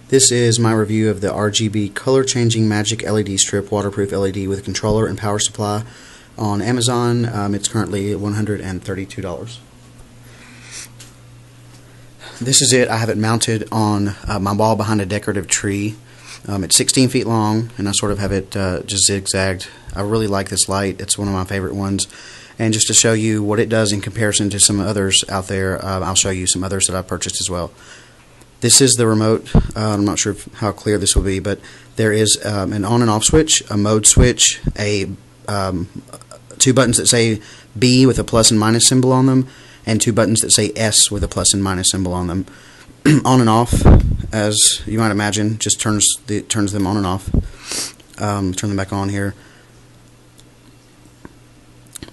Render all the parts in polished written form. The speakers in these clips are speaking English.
This is my review of the RGB Color Changing Magic LED Strip Waterproof LED with controller and power supply on Amazon. It's currently $132. This is it. I have it mounted on my wall behind a decorative tree. It's 16 feet long, and I sort of have it just zigzagged. I really like this light. It's one of my favorite ones. And just to show you what it does in comparison to some others out there, I'll show you some others that I've purchased as well. This is the remote. I'm not sure how clear this will be, but there is an on and off switch, a mode switch, two buttons that say B with a plus and minus symbol on them, and two buttons that say S with a plus and minus symbol on them. On and off, as you might imagine, just turns them on and off. Turn them back on here.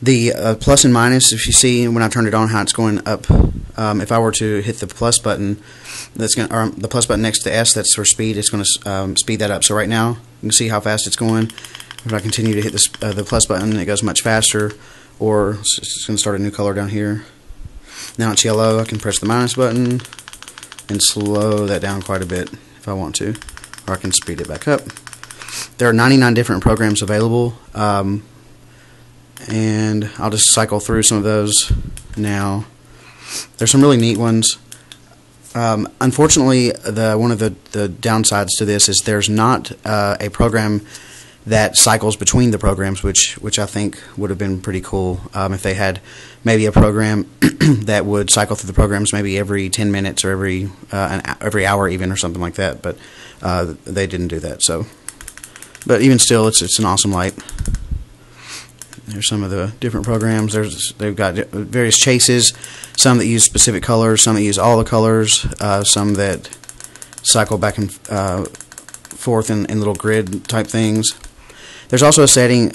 The plus and minus, if you see when I turned it on, how it's going up. If I were to hit the plus button, the plus button next to S, that's for speed. It's going to speed that up. So right now, you can see how fast it's going. If I continue to hit this, the plus button, it goes much faster. Or it's going to start a new color down here. Now it's yellow. I can press the minus button and slow that down quite a bit if I want to, or I can speed it back up. There are 99 different programs available. And I'll just cycle through some of those now. There's some really neat ones. Unfortunately, one of the downsides to this is there's not a program that cycles between the programs, which I think would have been pretty cool if they had maybe a program that would cycle through the programs maybe every 10 minutes or every hour even, or something like that. But they didn't do that. So, but even still, it's an awesome light. There's some of the different programs. They've got various chases, some that use specific colors, some that use all the colors, some that cycle back and forth in little grid type things. There's also a setting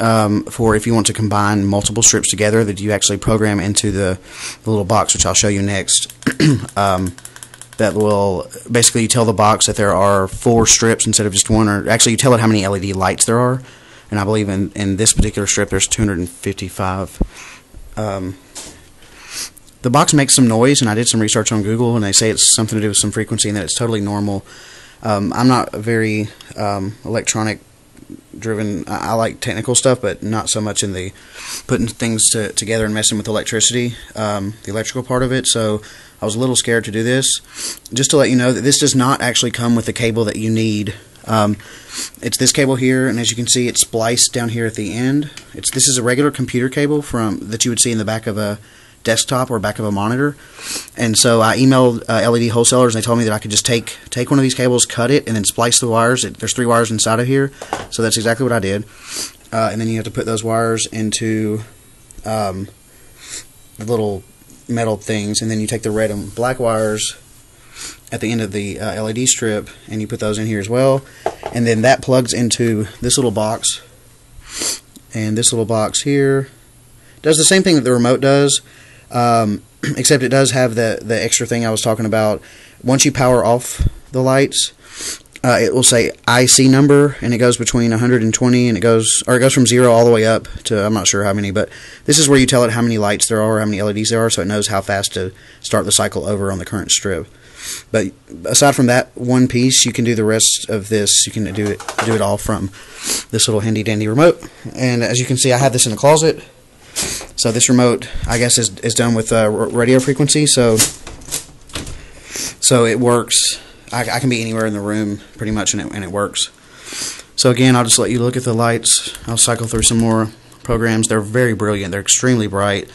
for if you want to combine multiple strips together that you actually program into the little box, which I'll show you next. That will basically, you tell the box that there are 4 strips instead of just one, or actually you tell it how many LED lights there are. And I believe in this particular strip there's 255. The box makes some noise, and I did some research on Google, and they say it's something to do with some frequency and that it's totally normal. I'm not very electronic driven. I like technical stuff, but not so much in the putting things together and messing with electricity, the electrical part of it. So I was a little scared to do this. Just to let you know that this does not actually come with the cable that you need. It's this cable here, and as you can see, it's spliced down here at the end. This is a regular computer cable that you would see in the back of a desktop or back of a monitor. And so I emailed LED wholesalers, and they told me that I could just take one of these cables, cut it, and then splice the wires. There's 3 wires inside of here, so that's exactly what I did. And then you have to put those wires into the little metal things, and then you take the red and black wires at the end of the LED strip, and you put those in here as well, and then that plugs into this little box, and this little box here does the same thing that the remote does, except it does have the extra thing I was talking about. Once you power off the lights, it will say IC number, and it goes between 120, and it goes from 0 all the way up to, I'm not sure how many, but this is where you tell it how many lights there are, how many LEDs there are, so it knows how fast to start the cycle over on the current strip. But aside from that one piece, you can do the rest of this. You can do it all from this little handy dandy remote. And as you can see, I have this in the closet. So this remote, I guess, is done with radio frequency. So it works. I can be anywhere in the room pretty much, and it works. So again, I'll just let you look at the lights. I'll cycle through some more programs. They're very brilliant. They're extremely bright.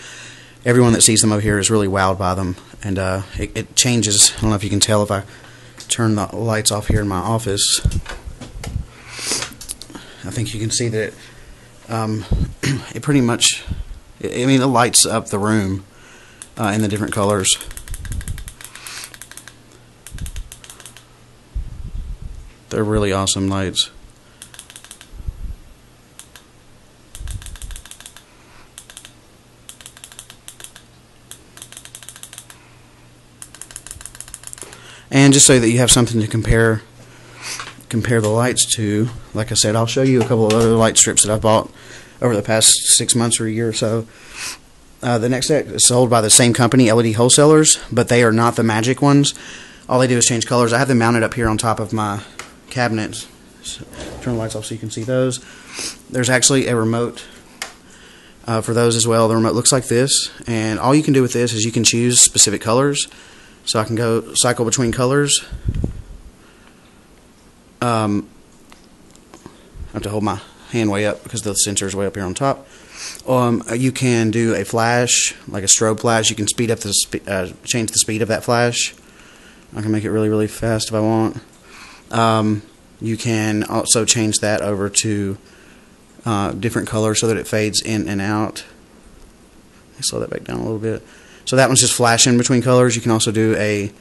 Everyone that sees them over here is really wowed by them, and it changes. I don't know if you can tell if I turn the lights off here in my office. I think you can see that it pretty much, I mean, it lights up the room in the different colors. They're really awesome lights. And just so that you have something to compare the lights to, like I said, I'll show you a couple of other light strips that I've bought over the past 6 months or a year or so. The next set is sold by the same company, LED Wholesalers, but they are not the magic ones. all they do is change colors. I have them mounted up here on top of my cabinet. So, turn the lights off so you can see those. There's actually a remote for those as well. The remote looks like this, and all you can do with this is you can choose specific colors. So I can go cycle between colors. I have to hold my hand way up because the sensor is way up here on top. You can do a flash, like a strobe flash. You can speed up the change the speed of that flash. I can make it really, really fast if I want. You can also change that over to different colors so that it fades in and out. Let me slow that back down a little bit. So that one's just flashing between colors. You can also do a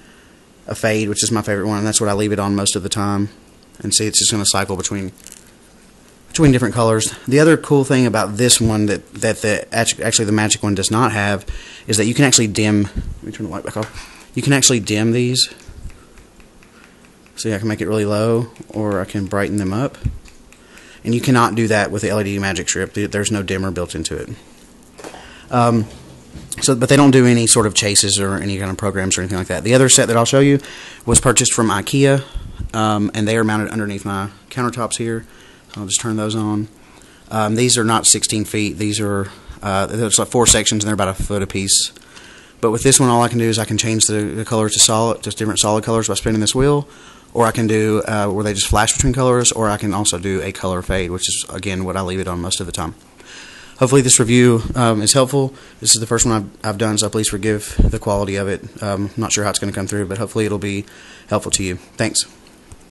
fade, which is my favorite one, and that's what I leave it on most of the time. And see, it's just going to cycle between different colors. The other cool thing about this one that actually the Magic one does not have is that you can actually dim. Let me turn the light back off. You can actually dim these. See, I can make it really low, or I can brighten them up. And you cannot do that with the LED Magic Strip. There's no dimmer built into it. But they don't do any sort of chases or any kind of programs or anything like that. The other set that I'll show you was purchased from IKEA, and they are mounted underneath my countertops here. So I'll just turn those on. These are not 16 feet. These are there's like 4 sections, and they're about a foot apiece. But with this one, all I can do is I can change the colors to solid, just different solid colors by spinning this wheel, or I can do where they just flash between colors, or I can also do a color fade, which is again what I leave it on most of the time. Hopefully this review is helpful. This is the first one I've done, so please forgive the quality of it. I'm not sure how it's going to come through, but hopefully it'll be helpful to you. Thanks.